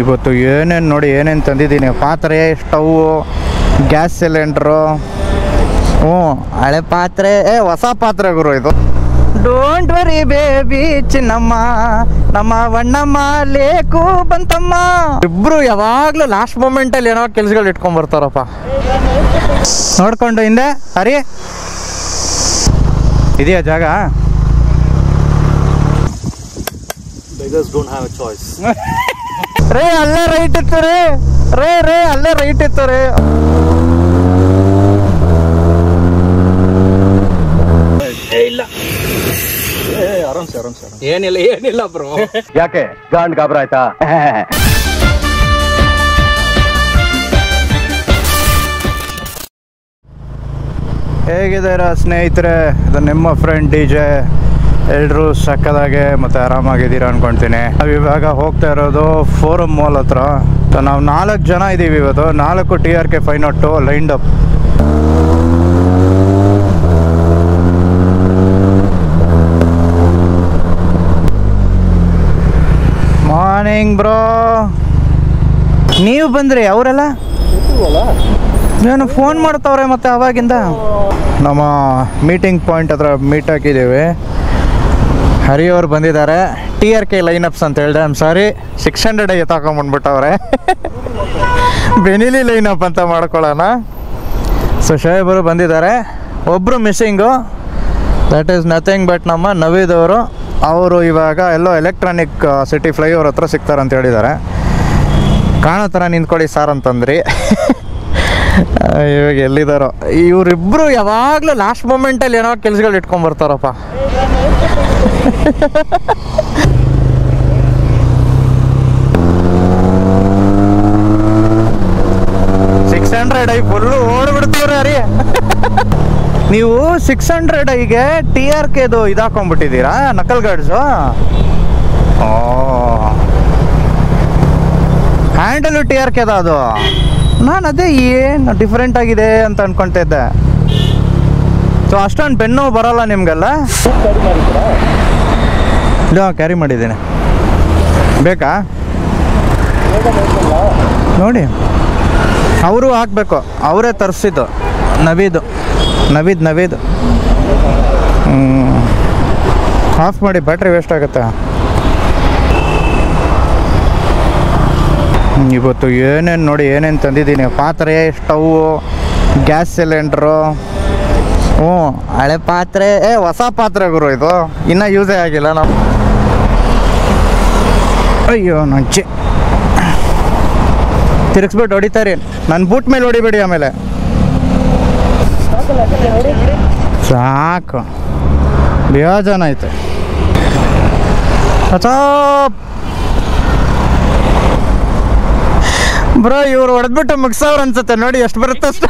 ಇವತ್ತು ಏನೇನು ನೋಡಿ ಏನೇನು ತಂದಿದ್ದೀನಿ. ಪಾತ್ರೆ, ಸ್ಟವ್, ಗ್ಯಾಸ್ ಸಿಲಿಂಡ್ರು. ಹಳೆ ಪಾತ್ರೆ, ಹೊಸ ಪಾತ್ರೆ ಗುರು ಇದು. ಡೋಂಟ್ ವರಿ ಬೇಬಿ ಚಿನ್ನಮ್ಮ, ನಮ್ಮ ವಣ್ಣಮ್ಮ ಲೇಕು ಬಂತಮ್ಮ. ಇಬ್ರು ಯಾವಾಗ್ಲೂ ಲಾಸ್ಟ್ ಮೂಮೆಂಟಲ್ಲಿ ಏನೋ ಕೆಲ್ಸಗಳು ಇಟ್ಕೊಂಡ್ ಬರ್ತಾರಪ್ಪ. ನೋಡ್ಕೊಂಡು ಹಿಂದೆ ಹರಿ ಇದೆಯಾ ಜಾಗ? ರೇ ಅಲ್ಲೇ ರೈಟ್ ಇತ್ತು ರೇ ಅಲ್ಲೇ ರೈಟ್ ಇತ್ತು ರೇ. ಇಲ್ಲ ಏನಿಲ್ಲ ಬ್ರೋ. ಯಾಕೆ ಗಾಂಡ್ ಗಾಬ್ರ ಆಯ್ತಾ? ಹೇಗಿದ್ದೀರಾ ಸ್ನೇಹಿತರೆ? ಇದು ನಿಮ್ಮ ಫ್ರೆಂಡ್ DJ. ಎಲ್ಲರೂ ಸಕ್ಕದಾಗೆ ಮತ್ತು ಆರಾಮಾಗಿದ್ದೀರಾ ಅನ್ಕೊಳ್ತೀನಿ. ನಾವು ಇವಾಗ ಹೋಗ್ತಾ ಇರೋದು ಫೋರಮ್ ಮಾಲ್ ಹತ್ರ. ನಾವು 4 ಜನ ಇದ್ದೀವಿ ಇವತ್ತು. 4 TRK 502 lined up. Morning bro. ನೀವು ಬಂದ್ರಿ? ಅವರೆಲ್ಲ ನಾನು ಫೋನ್ ಮಾಡ್ತಾವ್ರೆ ಮತ್ತೆ ಅವಾಗಿಂದ. ನಮ್ಮ ಮೀಟಿಂಗ್ ಪಾಯಿಂಟ್ ಹತ್ರ ಮೀಟ್ ಹಾಕಿದ್ದೀವಿ. ಹರಿಯವ್ರು ಬಂದಿದ್ದಾರೆ. TRK ಲೈನಪ್ಸ್ ಅಂತ ಹೇಳಿದೆ. I'm sorry, 600 ತಗೊಂಡ್ಬಂದ್ಬಿಟ್ಟವ್ರೆ. ಬೆನಿಲಿ ಲೈನಪ್ ಅಂತ ಮಾಡ್ಕೊಳ್ಳೋಣ. ಸೊ ಶೋಯಬರು ಬಂದಿದ್ದಾರೆ. ಒಬ್ಬರು missing. That is nothing but ನಮ್ಮ ನವೀದ್ ಅವರು. ಅವರು ಇವಾಗ ಎಲ್ಲೋ ಎಲೆಕ್ಟ್ರಾನಿಕ್ ಸಿಟಿ ಫ್ಲೈಓವರ್ ಹತ್ರ ಸಿಗ್ತಾರೆ ಅಂತ ಹೇಳಿದ್ದಾರೆ. ಕಾಣೋ ಥರ ನಿಂತ್ಕೊಳ್ಳಿ ಸಾರ್ ಅಂತಂದ್ರಿ. ಇವಾಗ ಎಲ್ಲಿದ್ದಾರೋ ಇವರಿಬ್ಬರು. ಯಾವಾಗಲೂ ಲಾಸ್ಟ್ ಮೂಮೆಂಟಲ್ಲಿ ಏನೋ ಕೆಲ್ಸಗಳು ಇಟ್ಕೊಂಡ್ ಬರ್ತಾರಪ್ಪ. ಫುಲ್ಲು ಓಡ್ಬಿಡ್ತೀವ್ರಿ ಅರಿ. ನೀವು 600 TRKದು ಇದಾಕೊಂಡ್ಬಿಟ್ಟಿದ್ದೀರಾ, ನಕಲ್ ಗಾರ್ಡ್ಸು. ಹ್ಯಾಂಡಲು TRKದ ಅದು. ನಾನು ಅದೇ ಏನು ಡಿಫ್ರೆಂಟ್ ಆಗಿದೆ ಅಂತ ಅನ್ಕೊಳ್ತಾ ಇದ್ದೆ. ಸೊ ಅಷ್ಟೊಂದು ಬೆನ್ನು ಬರೋಲ್ಲ ನಿಮ್ಗೆಲ್ಲ? ಇಲ್ಲ, ಕ್ಯಾರಿ ಮಾಡಿದ್ದೀನಿ. ಬೇಕಾ ನೋಡಿ? ಅವರು ಹಾಕಬೇಕು. ಅವರೇ ತರಿಸಿದ್ದು. ನವೀದ್ ಆಫ್ ಮಾಡಿ, ಬ್ಯಾಟ್ರಿ ವೇಸ್ಟ್ ಆಗುತ್ತೆ. ಇವತ್ತು ಏನೇನು ನೋಡಿ ಏನೇನು ತಂದಿದ್ದೀನಿ. ಪಾತ್ರೆ, ಸ್ಟವ್, ಗ್ಯಾಸ್ ಸಿಲಿಂಡ್ರು. ಹಳೆ ಪಾತ್ರೆ, ಹೊಸ ಪಾತ್ರೆ ಗುರು ಇದು. ಇನ್ನೂ ಯೂಸೇ ಆಗಿಲ್ಲ ನಾವು. ಅಯ್ಯೋ ನಂಚೆ ತಿರುಗಿಸ್ಬಿಟ್ಟು ಹೊಡಿತಾರೆ. ನನ್ನ ಬೂಟ್ ಮೇಲೆ ಹೊಡಿಬೇಡಿ ಆಮೇಲೆ. ಸಾಕು, ಬೇಜಾನ ಐತೆ. ಬ್ರೋ ಇವ್ರು ಹೊಡೆದ್ಬಿಟ್ಟು ಮುಗಿಸೋರು ಅನ್ಸುತ್ತೆ. ನೋಡಿ ಎಷ್ಟು ಬರುತ್ತೆ ಅಷ್ಟು.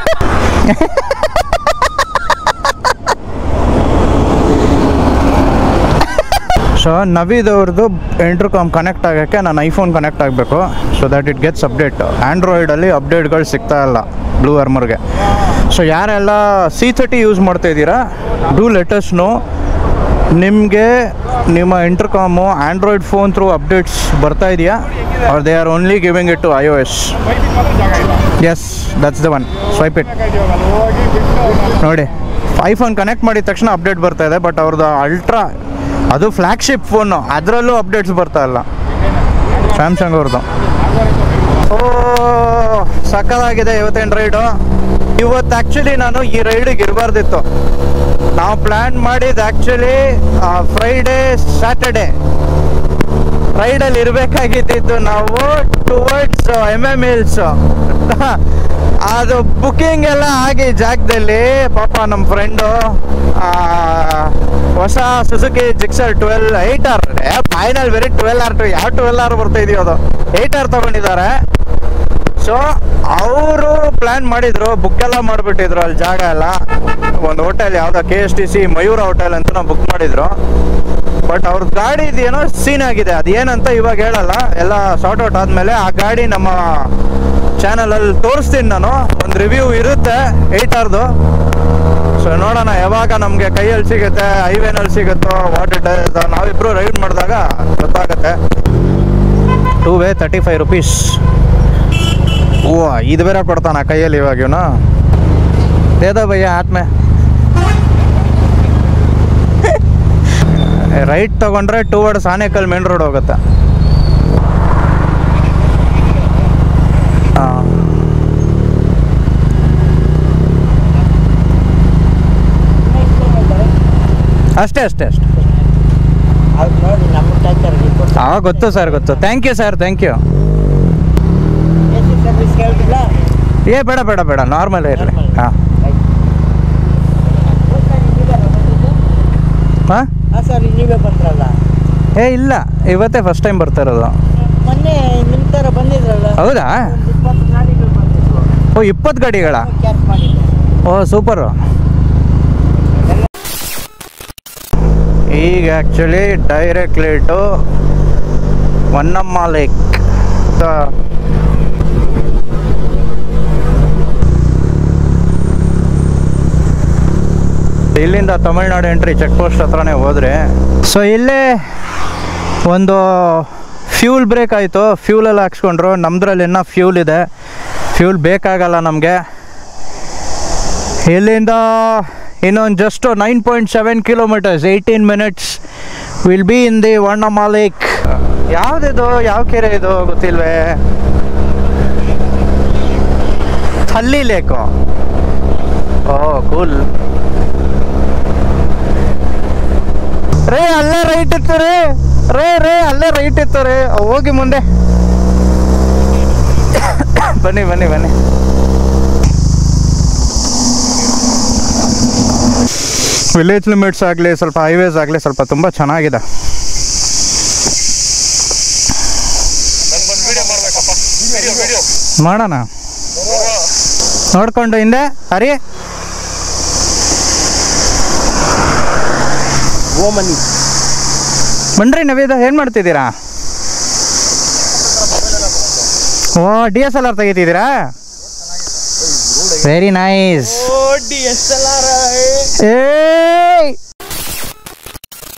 ಸೊ ನವೀದ್ ಅವ್ರದ್ದು ಇಂಟರ್ಕಾಮ್ ಕನೆಕ್ಟ್ ಆಗೋಕ್ಕೆ ನಾನು ಐಫೋನ್ ಕನೆಕ್ಟ್ ಆಗಬೇಕು. So that it gets update. ಆ್ಯಂಡ್ರಾಯ್ಡಲ್ಲಿ ಅಪ್ಡೇಟ್ಗಳು ಸಿಗ್ತಾ ಇಲ್ಲ ಬ್ಲೂ ವರ್ಮರ್ಗೆ. ಸೊ ಯಾರೆಲ್ಲ C30 ಯೂಸ್ ಮಾಡ್ತಾ ಇದ್ದೀರಾ, ಡೂ ಲೆಟಸ್ ನೋ. ನಿಮಗೆ ನಿಮ್ಮ intercom android phone through updates ಬರ್ತಾ ಇದೆಯಾ, are they are only giving it to iOS? Yes, that's the one. Swipe it. ನೋಡಿ, ಐಫೋನ್ ಕನೆಕ್ಟ್ ಮಾಡಿದ ತಕ್ಷಣ ಅಪ್ಡೇಟ್ ಬರ್ತಾ ಇದೆ. ಬಟ್ ಅವ್ರದ್ದು ಅಲ್ಟ್ರಾ, ಅದು ಫ್ಲ್ಯಾಗ್ಶಿಪ್ ಫೋನು, ಅದರಲ್ಲೂ ಅಪ್ಡೇಟ್ಸ್ ಬರ್ತಾ ಇಲ್ಲ. ಸ್ಯಾಮ್ಸಂಗ್ ಅವ್ರದ್ದು. ಸಕ್ಕತ್ತಾಗಿದೆ ಇವತ್ತಿನ ರೈಡು. ಇವತ್ತು ಆ್ಯಕ್ಚುಲಿ ನಾನು ಈ ರೈಡಿಗೆ ಇರಬಾರ್ದಿತ್ತು. ನಾವು ಪ್ಲ್ಯಾನ್ ಮಾಡಿದ್ದು ಆ್ಯಕ್ಚುಲಿ ಫ್ರೈಡೇ ಸ್ಯಾಟರ್ಡೇ ರೈಡಲ್ಲಿ ಇರಬೇಕಾಗಿದ್ದು ನಾವು ಟುವರ್ಡ್ಸ್ MM ಹಿಲ್ಸ್. ಅದು ಬುಕ್ಕಿಂಗ್ ಎಲ್ಲ ಆಗಿ ಜಾಗದಲ್ಲಿ ಪಾಪ ನಮ್ಮ ಫ್ರೆಂಡು ಹೊಸ Suzuki Gixxer 8R final very 12R ಯಾವ 12R ಬರ್ತಾ ಇದೆಯೋ ಅದು 8R ತಗೊಂಡಿದ್ದಾರೆ. ಸೊ ಅವರು ಪ್ಲ್ಯಾನ್ ಮಾಡಿದ್ರು, ಬುಕ್ ಎಲ್ಲ ಮಾಡಿಬಿಟ್ಟಿದ್ರು ಅಲ್ಲಿ ಜಾಗ ಎಲ್ಲ. ಒಂದು ಹೋಟೆಲ್ ಯಾವುದೋ KSTC ಮಯೂರ ಹೋಟೆಲ್ ಅಂತ ನಾವು ಬುಕ್ ಮಾಡಿದ್ರು. ಬಟ್ ಅವ್ರ ಗಾಡಿದು ಏನೋ ಸೀನ್ ಆಗಿದೆ. ಅದೇನಂತ ಇವಾಗ ಹೇಳಲ್ಲ, ಎಲ್ಲ ಸಾರ್ಟ್ ಔಟ್ ಆದಮೇಲೆ ಆ ಗಾಡಿ ನಮ್ಮ ಚಾನಲಲ್ಲಿ ತೋರಿಸ್ತೀನಿ ನಾನು. ಒಂದು ರಿವ್ಯೂ ಇರುತ್ತೆ 8Rದು. ಸೊ ನೋಡೋಣ ಯಾವಾಗ ನಮಗೆ ಕೈಯಲ್ಲಿ ಸಿಗುತ್ತೆ, ಹೈವೇನಲ್ಲಿ ಸಿಗುತ್ತೋ, ವಾಟ್ ಇಟ್ ಇಸ್. ನಾವಿಬ್ಬರು ರೈಡ್ ಮಾಡಿದಾಗ ಗೊತ್ತಾಗುತ್ತೆ. Two way 35 rupees. ಓ ಇದು ಬೇರೆ ಕೊಡ್ತಾನ ಕೈಯಲ್ಲಿ ಇವಾಗ ಇವನು. ದೇದೋ ಭಯ್ಯ ಆತ್ಮೆ. ರೈಟ್ ತೊಗೊಂಡ್ರೆ ಟುವರ್ಡ್ಸ್ ಆನೇಕಲ್ ಮೇನ್ ರೋಡ್ ಹೋಗುತ್ತೆ. ಹಾಂ ಅಷ್ಟೇ ಅಷ್ಟೇ ಅಷ್ಟೇ. ಹಾಂ ಗೊತ್ತು ಸರ್ ಗೊತ್ತು. Thank you sir, thank you. ಏ ಬೇಡ ಬೇಡ ಬೇಡ, ನಾರ್ಮಲ್ ಇರಲಿ. ಹಾಂ ಹಾಂ ಸರ್ ನೀವೇ ಬಂದ್ರಲ್ಲ? ಏ ಇಲ್ಲ, ಇವತ್ತೇ ಫಸ್ಟ್ ಟೈಮ್ ಬರ್ತಾ ಇರೋದು. ಮೊನ್ನೆ ನಿಮ್ಮ ಥರ ಬಂದಿದ್ರಲ್ಲ? ಹೌದಾ? 20 ಗಾಡಿಗಳು ಬಂದಿದ್ವು. ಓ 20 ಗಾಡಿಗಳ? ಕ್ಯಾಚ್ ಮಾಡಿದ್ದೆ. Oh super. ಈಗ actually directly to Honnamma lake. ಇಲ್ಲಿಂದ ತಮಿಳ್ನಾಡು ಎಂಟ್ರಿ ಚೆಕ್ ಪೋಸ್ಟ್ ಹತ್ರನೇ ಹೋದರೆ, ಸೊ ಇಲ್ಲೇ ಒಂದು ಫ್ಯೂಲ್ ಬ್ರೇಕ್ ಆಯಿತು. ಫ್ಯೂಲೆಲ್ಲ ಹಾಕ್ಸ್ಕೊಂಡ್ರು. ನಮ್ಮದ್ರಲ್ಲಿ ಇನ್ನೂ ಫ್ಯೂಲ್ ಇದೆ, ಫ್ಯೂಲ್ ಬೇಕಾಗಲ್ಲ ನಮಗೆ. ಇಲ್ಲಿಂದ ಇನ್ನೊಂದು just 9.7 kilometers, 18 minutes will be in the Honnamma lake. ಯಾವುದಿದು, ಯಾವ ಕೆರೆ ಇದು ಗೊತ್ತಿಲ್ವೇ? ಥಲ್ಲಿ ಲೇಕು. ಓ ಕೂಲ್. ರೇ ಅಲ್ಲೇ ರೈಟ್ ಇತ್ತು ರೀ. ರೇ ಅಲ್ಲೇ ರೈಟ್ ಇತ್ತು ರೀ. ಹೋಗಿ ಮುಂದೆ ಬನ್ನಿ ಬನ್ನಿ ಬನ್ನಿ. ವಿಲೇಜ್ ಲಿಮಿಟ್ಸ್ ಆಗಲಿ, ಸ್ವಲ್ಪ ಹೈವೇಸ್ ಆಗಲಿ, ಸ್ವಲ್ಪ ತುಂಬ ಚೆನ್ನಾಗಿದೆ. ಮಾಡೋಣ ನೋಡ್ಕೊಂಡು ಹಿಂದೆ. ಹರಿ ಬನ್ರಿ ನವೀದ, ಏನು ಮಾಡ್ತಿದ್ದೀರಾ? ಓ DSLR ತೆಗಿತಿದ್ದೀರಾ? Very nice.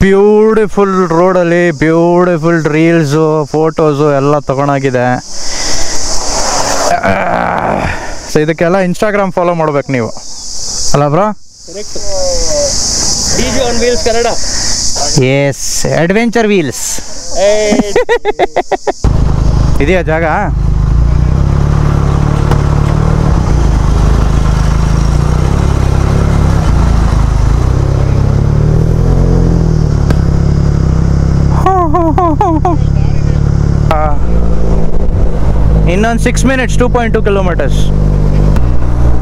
ಬ್ಯೂಟಿಫುಲ್ ರೋಡಲ್ಲಿ ಬ್ಯೂಟಿಫುಲ್ ರೀಲ್ಸು, ಫೋಟೋಸು ಎಲ್ಲ ತಗೊಂಡಾಗಿದೆ. ಸೊ ಇದಕ್ಕೆಲ್ಲ ಇನ್ಸ್ಟಾಗ್ರಾಮ್ ಫಾಲೋ ಮಾಡ್ಬೇಕು ನೀವು, ಅಲ್ಲ bro? Kannada. Yes, adventure wheels. ಇದೆಯಾ ಜಾಗ? ಇನ್ನೊಂದು 6 minutes, 2.2 kilometers.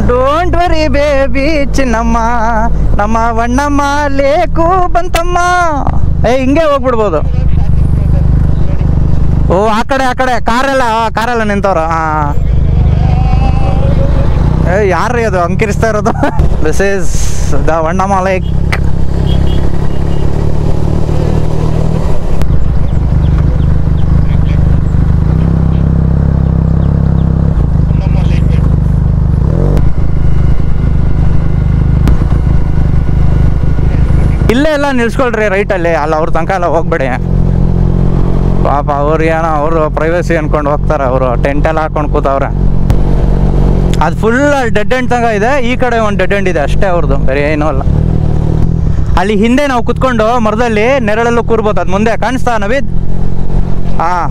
Don't worry baby Chinnamma, ನಮ್ಮ ವಣ್ಣಮ್ಮ ಲೇಕು ಬಂತಮ್ಮ. ಹಿಂಗೆ ಹೋಗ್ಬಿಡ್ಬೋದು. ಓ ಆ ಕಡೆ ಕಾರೆಲ್ಲ ನಿಂತವ್ರ. ಹಾಂ ಯಾರ್ರೀ ಅದು ಅಂಕಿರಿಸ್ತಾ ಇರೋದು? This is the Vannamma lake. ಇಲ್ಲೇ ಎಲ್ಲ ನಿಲ್ಸ್ಕೊಳ್ರಿ ರೈಟಲ್ಲಿ. ಅಲ್ಲ ಅವ್ರ ತನಕ ಎಲ್ಲ ಹೋಗ್ಬೇಡಿ ಪಾಪ. ಅವ್ರು ಏನೋ ಅವರು ಪ್ರೈವಸಿ ಅಂದ್ಕೊಂಡು ಹೋಗ್ತಾರೆ. ಅವರು ಟೆಂಟೆಲ್ಲ ಹಾಕೊಂಡು ಕೂತವ್ರೆ. ಅದು ಫುಲ್ ಡೆಡ್ ಎಂಡ್ ತನಕ ಇದೆ. ಈ ಕಡೆ ಒಂದು ಡೆಡ್ ಎಂಡ್ ಇದೆ ಅಷ್ಟೇ ಅವ್ರದ್ದು, ಬೇರೆ ಏನೂ ಅಲ್ಲ. ಅಲ್ಲಿ ಹಿಂದೆ ನಾವು ಕುತ್ಕೊಂಡು ಮರದಲ್ಲಿ ನೆರಳಲ್ಲೂ ಕೂರ್ಬೋದು. ಅದು ಮುಂದೆ ಕಾಣಿಸ್ತಾ ನವೀದ್? ಹಾಂ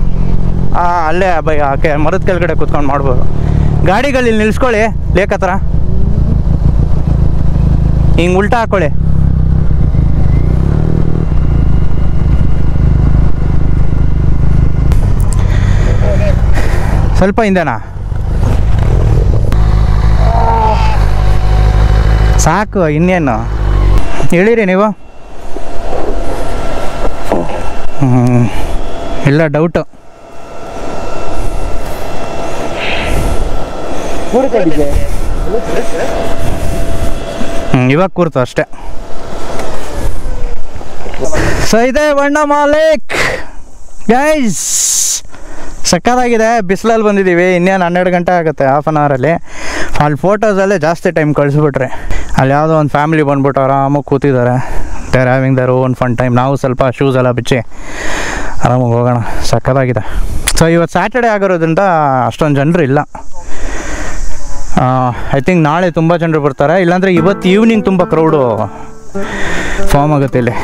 ಅಲ್ಲೇ ಆಕೆ ಮರದ ಕೆಳಗಡೆ ಕುತ್ಕೊಂಡು ಮಾಡ್ಬೋದು. ಗಾಡಿಗಳಲ್ಲಿ ನಿಲ್ಸ್ಕೊಳ್ಳಿ ಲೇಕ್ ಹತ್ರ, ಹಿಂಗೆ ಉಲ್ಟಾ ಹಾಕ್ಕೊಳ್ಳಿ. ಸ್ವಲ್ಪ ಹಿಂದೆನಾ? ಸಾಕು, ಇನ್ನೇನು ಹೇಳಿರಿ ನೀವು? ಇಲ್ಲ ಡೌಟು. ಇವಾಗ ಕೂರ್ತು ಅಷ್ಟೇ. ಸೊ ಇದೆ ವಣ್ಣಮ್ಮ ಲೇಕ್ ಗೈಸ್. ಸಕ್ಕತ್ತಾಗಿದೆ. ಬಿಸಿಲಲ್ಲಿ ಬಂದಿದ್ದೀವಿ. ಇನ್ನೇನು 12 ಗಂಟೆ ಆಗುತ್ತೆ, ಹಾಫ್ ಆನ್ ಅವರಲ್ಲಿ. ಅಲ್ಲಿ ಫೋಟೋಸಲ್ಲೇ ಜಾಸ್ತಿ ಟೈಮ್ ಕಳಿಸ್ಬಿಟ್ರೆ. ಅಲ್ಲಿ ಯಾವುದೋ ಒಂದು ಫ್ಯಾಮಿಲಿ ಬಂದ್ಬಿಟ್ಟು ಆರಾಮಾಗಿ ಕೂತಿದ್ದಾರೆ. They are having their own fun time. ನಾವು ಸ್ವಲ್ಪ ಶೂಸ್ ಎಲ್ಲ ಬಿಚ್ಚಿ ಆರಾಮಾಗಿ ಹೋಗೋಣ, ಸಕ್ಕತ್ತಾಗಿದೆ. ಸೊ ಇವತ್ತು ಸ್ಯಾಟರ್ಡೇ ಆಗಿರೋದ್ರಿಂದ ಅಷ್ಟೊಂದು ಜನರು ಇಲ್ಲ. ಐ ಥಿಂಕ್ ನಾಳೆ ತುಂಬ ಜನರು ಬರ್ತಾರೆ, ಇಲ್ಲಾಂದರೆ ಇವತ್ತು ಈವ್ನಿಂಗ್ ತುಂಬ ಕ್ರೌಡು ಫಾರ್ಮ್ ಆಗುತ್ತೆ ಇಲ್ಲಿ.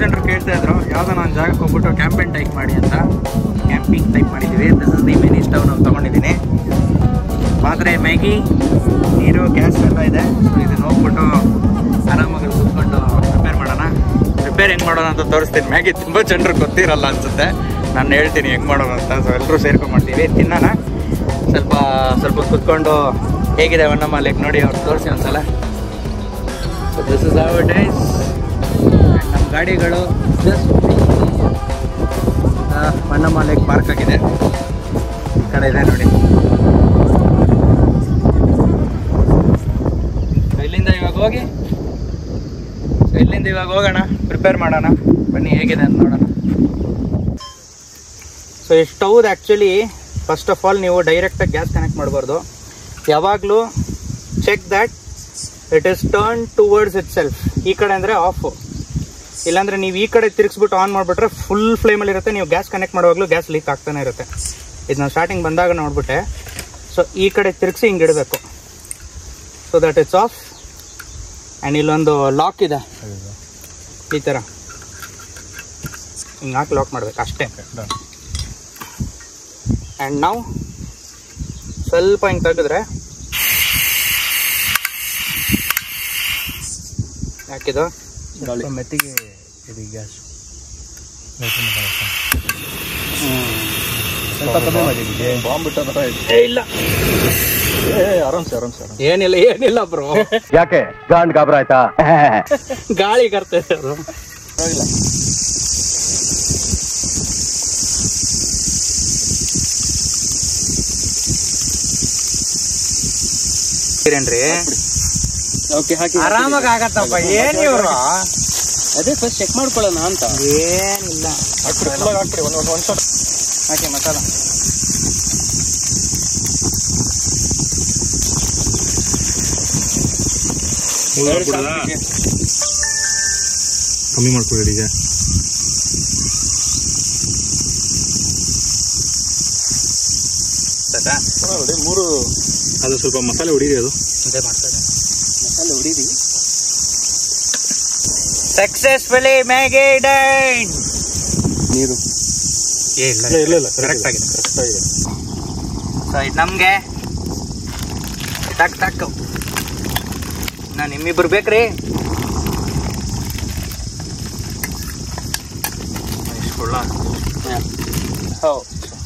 ಜನರು ಕೇಳ್ತಾ ಇದ್ರು ಯಾವುದೋ ಒಂದು ಜಾಗಕ್ಕೆ ಹೋಗ್ಬಿಟ್ಟು ಕ್ಯಾಂಪಿಂಗ್ ಟೈಪ್ ಮಾಡಿ ಅಂತ. ಕ್ಯಾಂಪಿಂಗ್ ಟೈಪ್ ಮಾಡಿದ್ದೀವಿ. This is the mini stove ನಾವು ತೊಗೊಂಡಿದ್ದೀನಿ. ಪಾತ್ರೆ, ಮ್ಯಾಗಿ, ನೀರು, ಗ್ಯಾಸ್ ಎಲ್ಲ ಇದೆ. ಸೊ ಇದನ್ನು ಹೋಗ್ಬಿಟ್ಟು ಆರಾಮಾಗಿ ಕೂತ್ಕೊಂಡು ಪ್ರಿಪೇರ್ ಮಾಡೋಣ. ಪ್ರಿಪೇರ್ ಹೆಂಗೆ ಮಾಡೋಣ ಅಂತ ತೋರಿಸ್ತೀನಿ. ಮ್ಯಾಗಿ ತುಂಬ ಜನರು ಗೊತ್ತಿರಲ್ಲ ಅನಿಸುತ್ತೆ, ನಾನು ಹೇಳ್ತೀನಿ ಹೆಂಗೆ ಮಾಡೋಣ ಅಂತ. ಸೊ ಎಲ್ಲರೂ ಸೇರ್ಕೊಂಡು ಮಾಡ್ತೀವಿ, ತಿನ್ನೋಣ. ಸ್ವಲ್ಪ ಕೂತ್ಕೊಂಡು ಹೇಗಿದೆ ವನ್ನಮ್ಮ ಲೇಕ್ ನೋಡಿ ಅವ್ರು ತೋರಿಸಿ ಒಂದ್ಸಲ. So this is how it is. ನಮ್ಮ ಗಾಡಿಗಳು ಜಸ್ಟ್ ವನ್ನಮ್ಮ ಲೇಕ್ ಪಾರ್ಕ್ ಆಗಿದೆ. ಈ ಕಡೆ ಇದೆ ನೋಡಿ. ಇಲ್ಲಿಂದ ಇವಾಗ ಹೋಗೋಣ, ಪ್ರಿಪೇರ್ ಮಾಡೋಣ. ಬನ್ನಿ ಹೇಗಿದೆ ಅಂತ ನೋಡೋಣ. ಸೊ ಈ ಸ್ಟವ್ದು ಆ್ಯಕ್ಚುಲಿ ಫಸ್ಟ್ ಆಫ್ ಆಲ್ ನೀವು ಡೈರೆಕ್ಟಾಗಿ ಗ್ಯಾಸ್ ಕನೆಕ್ಟ್ ಮಾಡಬಾರ್ದು. ಯಾವಾಗಲೂ check that it is turn towards itself. ಈ ಕಡೆ ಅಂದರೆ ಆಫು, ಇಲ್ಲಾಂದರೆ ನೀವು ಈ ಕಡೆ ತಿರುಗಿಸ್ಬಿಟ್ಟು ಆನ್ ಮಾಡಿಬಿಟ್ರೆ ಫುಲ್ ಫ್ಲೇಮಲ್ಲಿ ಇರುತ್ತೆ. ನೀವು ಗ್ಯಾಸ್ ಕನೆಕ್ಟ್ ಮಾಡುವಾಗಲೂ ಗ್ಯಾಸ್ ಲೀಕ್ ಆಗ್ತಾನೆ ಇರುತ್ತೆ. ಇದು ನಾವು ಸ್ಟಾರ್ಟಿಂಗ್ ಬಂದಾಗ ನೋಡ್ಬಿಟ್ಟೆ. ಸೊ ಈ ಕಡೆ ತಿರುಗಿಸಿ ಹಿಂಗೆ ಇಡಬೇಕು. So that it's of. And ಇಲ್ಲೊಂದು ಲಾಕ್ ಇದೆ ಈ ಥರ, ಹಿಂಗೆ ಹಾಕಿ ಲಾಕ್ ಮಾಡ್ಬೇಕು ಅಷ್ಟೇ. ಆ್ಯಂಡ್ ನಾವು ಸ್ವಲ್ಪ ಹಿಂಗೆ ತೆಗೆದ್ರೆ ಹಾಕಿದ್ದು ಮೆತ್ತಿಗೆ ಇದು ಗ್ಯಾಸ್ ಸ್ವಲ್ಪ ಕಮ್ಮಿ ಮಾಡಿದ್ದೆ. ಬಾಂಬ್ ಬಿಟ್ಟ ಇಲ್ಲ, ಆರಾಮ್ಸೆ ಏನಿಲ್ಲ ಬ್ರೋ. ಯಾಕೆ ಗಾಂಡ್ ಗಾಬರ ಆಯ್ತಾ? ಗಾಳಿ ಕರ್ತದೆ ಅದು. ಆರಾಮಾಗಿ ಆಗತ್ತಪ್ಪ. ಏನ್ ಇವ್ರು ಅದೇ ಫಸ್ಟ್ ಚೆಕ್ ಮಾಡ್ಕೊಳ್ಳೋಣ ಅಂತ. ಏನಿಲ್ಲ, ಹಾಕಿ ಮಸಾಲ. ಕಮ್ಮಿ ಮಾಡ್ಕೊಳ್ಳಿ ಈಗ. ಮೂರು ಅದು ಸ್ವಲ್ಪ ಮಸಾಲೆ ಹೊಡೀರಿ. ಅದು ಮಸಾಲೆ ಹೊಡೀರಿ. Successfully Maggi done. ನೀರು ಇಲ್ಲ ಕರೆಕ್ಟ್ ಆಗಿದೆ. ಸೊ ಇದು ನಮಗೆ ಟಕ್ ನಾನು ನಿಮ್ಮಿಬ್ರು ಬೇಕ್ರಿ.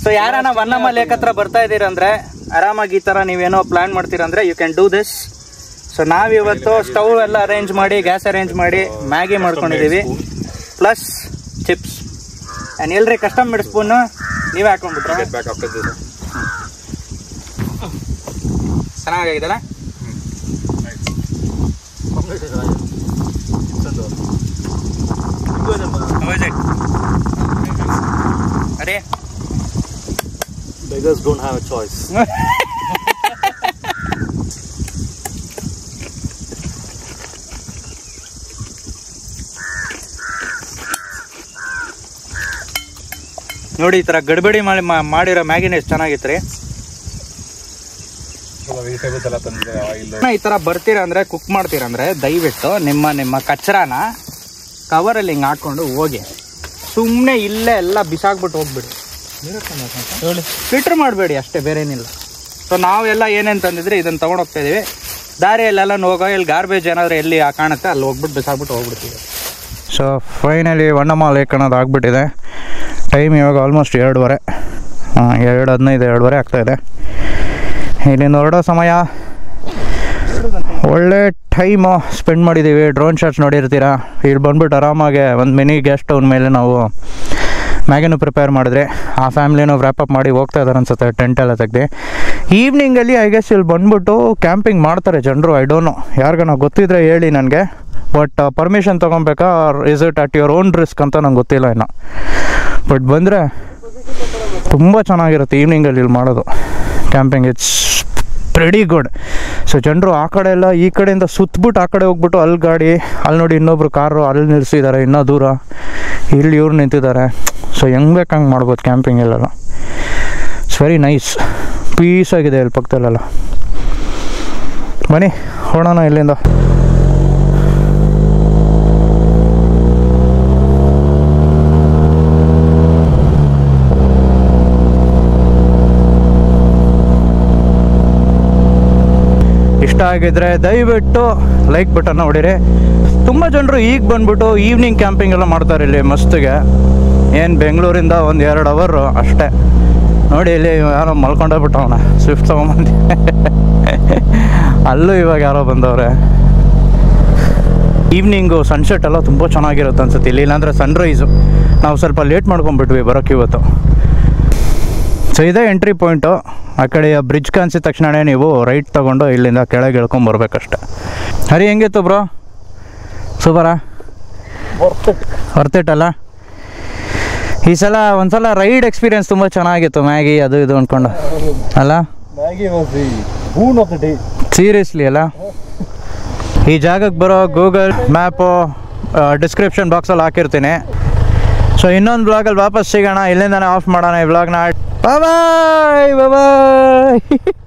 ಸೊ ಯಾರನ್ನ ವನ್ನಮ್ಮ ಲೇಕ್ ಹತ್ರ ಬರ್ತಾ ಇದ್ದೀರಂದ್ರೆ ಆರಾಮಾಗಿ ಈ ಥರ ನೀವೇನೋ ಪ್ಲಾನ್ ಮಾಡ್ತೀರಂದ್ರೆ you can do this. So ನಾವಿವತ್ತು ಸ್ಟವ್ ಎಲ್ಲ ಅರೇಂಜ್ ಮಾಡಿ, ಗ್ಯಾಸ್ ಅರೇಂಜ್ ಮಾಡಿ ಮ್ಯಾಗಿ ಮಾಡ್ಕೊಂಡಿದ್ದೀವಿ. Plus chips. ನಾನು ಎಲ್ರಿ ಕಸ್ಟಮ್ ಮೇಡ್ ಸ್ಪೂನು ನೀವೇ ಹಾಕೊಂಡ್ಬಿಟ್ರೆ ಬ್ಯಾಕ್ ಆಗ್ತದೆ. ಚೆನ್ನಾಗಾಗಿದೆಲ್ಲ. ಅರೆ Beggars don't have a choice. ನೋಡಿ, ಈ ಥರ ಗಡ್ಬಡಿ ಮಾಡಿರೋ ಮ್ಯಾಗಿನ ಎಷ್ಟು ಚೆನ್ನಾಗಿತ್ತು ರೀ. ವೆಜಿಟೇಬಲ್ಸ್ ಎಲ್ಲ ತಂದಿದೆ, ಆಯಿಲ್. ಈ ಥರ ಬರ್ತೀರಾ ಅಂದರೆ, ಕುಕ್ ಮಾಡ್ತೀರಾ ಅಂದರೆ ದಯವಿಟ್ಟು ನಿಮ್ಮ ಕಚರಾನ ಕವರಲ್ಲಿ ಹಿಂಗೆ ಹಾಕ್ಕೊಂಡು ಹೋಗಿ, ಸುಮ್ಮನೆ ಇಲ್ಲೇ ಎಲ್ಲ ಬಿಸಾಕ್ಬಿಟ್ಟು ಹೋಗ್ಬಿಡಿ. ಫಿಲ್ಟರ್ ಮಾಡಬೇಡಿ ಅಷ್ಟೇ, ಬೇರೆ ಏನಿಲ್ಲ. ಸೊ ನಾವೆಲ್ಲ ಏನೇನು ತಂದಿದ್ರೆ ಇದನ್ನು ತೊಗೊಂಡೋಗ್ತಾ ಇದೀವಿ. ದಾರಿಯಲ್ಲೆಲ್ಲ ಹೋಗೋ ಇಲ್ಲಿ ಗಾರ್ಬೇಜ್ ಏನಾದರೂ ಎಲ್ಲಿ ಕಾಣುತ್ತೆ ಅಲ್ಲಿ ಹೋಗ್ಬಿಟ್ಟು ಬಿಸಾಕ್ಬಿಟ್ಟು ಹೋಗ್ಬಿಡ್ತೀವಿ. ಸೊ ಫೈನಲಿ ವಣ್ಣಮ್ಮ ಲೇಕ್ ಅನ್ನೋದು ಆಗ್ಬಿಟ್ಟಿದೆ. ಟೈಮ್ ಇವಾಗ ಆಲ್ಮೋಸ್ಟ್ 2:15, 2:15, 2:15 ಆಗ್ತಾಯಿದೆ. ಇಲ್ಲಿಂದ ಹೊರಡೋ ಸಮಯ. ಒಳ್ಳೆ ಟೈಮು ಸ್ಪೆಂಡ್ ಮಾಡಿದ್ದೀವಿ. ಡ್ರೋನ್ ಶಾಟ್ಸ್ ನೋಡಿರ್ತೀರ. ಇಲ್ಲಿ ಬಂದ್ಬಿಟ್ಟು ಆರಾಮಾಗಿ ಒಂದು ಮಿನಿ ಗೆಸ್ಟ್ ಟೌನ್ ಮೇಲೆ ನಾವು ಮ್ಯಾಗಿನೂ ಪ್ರಿಪೇರ್ ಮಾಡಿದ್ರೆ ಆ ಫ್ಯಾಮಿಲಿನೂ ವ್ರ್ಯಾಪಪ್ ಮಾಡಿ ಹೋಗ್ತಾ ಇದ್ದಾರೆ ಅನ್ಸುತ್ತೆ. ಟೆಂಟ್ ಎಲ್ಲ ತೆಗ್ದು ಈವ್ನಿಂಗಲ್ಲಿ ಐ ಗೆಸ್ ಇಲ್ಲಿ ಬಂದ್ಬಿಟ್ಟು ಕ್ಯಾಂಪಿಂಗ್ ಮಾಡ್ತಾರೆ ಜನರು. ಐ ಡೋಂಟ್ ನೋ, ಯಾರಿಗಾನ ಗೊತ್ತಿದ್ರೆ ಹೇಳಿ ನನಗೆ. ಬಟ್ ಪರ್ಮಿಷನ್ ತೊಗೊಬೇಕಾ is it at your own risk ಅಂತ ನಂಗೆ ಗೊತ್ತಿಲ್ಲ ಇನ್ನು. ಬಟ್ ಬಂದರೆ ತುಂಬ ಚೆನ್ನಾಗಿರುತ್ತೆ ಈವ್ನಿಂಗಲ್ಲಿ ಇಲ್ಲಿ ಮಾಡೋದು ಕ್ಯಾಂಪಿಂಗ್. It's ಪ್ರೆಡಿ good. ಸೊ ಜನರು ಆ ಕಡೆ ಎಲ್ಲ ಈ ಕಡೆಯಿಂದ ಸುತ್ತಬಿಟ್ಟು ಆ ಕಡೆ ಹೋಗ್ಬಿಟ್ಟು ಅಲ್ಲಿ ಗಾಡಿ, ಅಲ್ಲಿ ನೋಡಿ ಇನ್ನೊಬ್ರು ಕಾರು ಅಲ್ಲಿ ನಿಲ್ಲಿಸಿದ್ದಾರೆ ಇನ್ನೂ ದೂರ, ಇಲ್ಲಿ ಇವ್ರು ನಿಂತಿದ್ದಾರೆ. ಸೊ ಹೆಂಗೆ ಬೇಕು ಹಂಗೆ ಮಾಡ್ಬೋದು ಕ್ಯಾಂಪಿಂಗ್ ಎಲ್ಲೆಲ್ಲ. ಇಟ್ಸ್ ವೆರಿ ನೈಸ್, ಪೀಸಾಗಿದೆ ಇಲ್ಲಿ ಪಕ್ಕದಲ್ಲೆಲ್ಲ. ಬನ್ನಿ ಹೊಡೋಣ ಇಲ್ಲಿಂದ. ಇಷ್ಟ ಆಗಿದ್ರೆ ದಯವಿಟ್ಟು ಲೈಕ್ ಬಟನ್ನ ಹೊಡಿರಿ. ತುಂಬ ಜನರು ಈಗ ಬಂದ್ಬಿಟ್ಟು ಈವ್ನಿಂಗ್ ಕ್ಯಾಂಪಿಂಗ್ ಎಲ್ಲ ಮಾಡ್ತಾರೆ ಇಲ್ಲಿ ಮಸ್ತಿಗೆ. ಏನು ಬೆಂಗಳೂರಿಂದ 1-2 ಅವರ್ ಅಷ್ಟೇ. ನೋಡಿ ಇಲ್ಲಿ ಯಾರೋ ಮಲ್ಕೊಂಡೋಗ್ಬಿಟ್ಟವನ ಸ್ವಿಫ್ಟ್ ತೊಗೊಂಬಂದು. ಅಲ್ಲೂ ಇವಾಗ ಯಾರೋ ಬಂದವ್ರೆ. ಈವ್ನಿಂಗು ಸನ್ಸೆಟ್ ಎಲ್ಲ ತುಂಬ ಚೆನ್ನಾಗಿರುತ್ತೆ ಅನ್ಸುತ್ತೆ ಇಲ್ಲಿ. ಇಲ್ಲಾಂದರೆ ಸನ್ರೈಸು ನಾವು ಸ್ವಲ್ಪ ಲೇಟ್ ಮಾಡ್ಕೊಂಡ್ಬಿಟ್ವಿ ಬರೋಕ್ಕೆ ಇವತ್ತು. ಸೊ ಇದೇ ಎಂಟ್ರಿ ಪಾಯಿಂಟು. ಆ ಕಡೆ ಬ್ರಿಡ್ಜ್ ಕಾಣಿಸಿದ ತಕ್ಷಣವೇ ನೀವು ರೈಟ್ ತೊಗೊಂಡು ಇಲ್ಲಿಂದ ಕೆಳಗೆ ಇಳ್ಕೊಂಬರ್ಬೇಕಷ್ಟೆ. ಹರಿ ಹೆಂಗಿತ್ತು ಬ್ರೋ? ಸೂಪರಾ? ವರ್ತ್ ಇಟ್ ಅಲ್ಲ? ಈ ಸಲ ಒಂದ್ಸಲ ರೈಡ್ ಎಕ್ಸ್ಪೀರಿಯನ್ಸ್ ತುಂಬ ಚೆನ್ನಾಗಿತ್ತು. ಮ್ಯಾಗಿ ಅದು ಇದು ಅಂದ್ಕೊಂಡು ಅಲ್ಲ? ಸೀರಿಯಸ್ಲಿ ಅಲ್ಲ? ಈ ಜಾಗಕ್ಕೆ ಬರೋ ಗೂಗಲ್ ಮ್ಯಾಪು ಡಿಸ್ಕ್ರಿಪ್ಷನ್ ಬಾಕ್ಸಲ್ಲಿ ಹಾಕಿರ್ತೀನಿ. ಸೊ ಇನ್ನೊಂದು ಬ್ಲಾಗಲ್ಲಿ ವಾಪಸ್ ಸಿಗೋಣ. ಇಲ್ಲಿಂದನೇ ಆಫ್ ಮಾಡೋಣ ಈ ಬ್ಲಾಗ್ನ. ಬಾಯ್ ಬಾಯ್ ಬಾಯ್.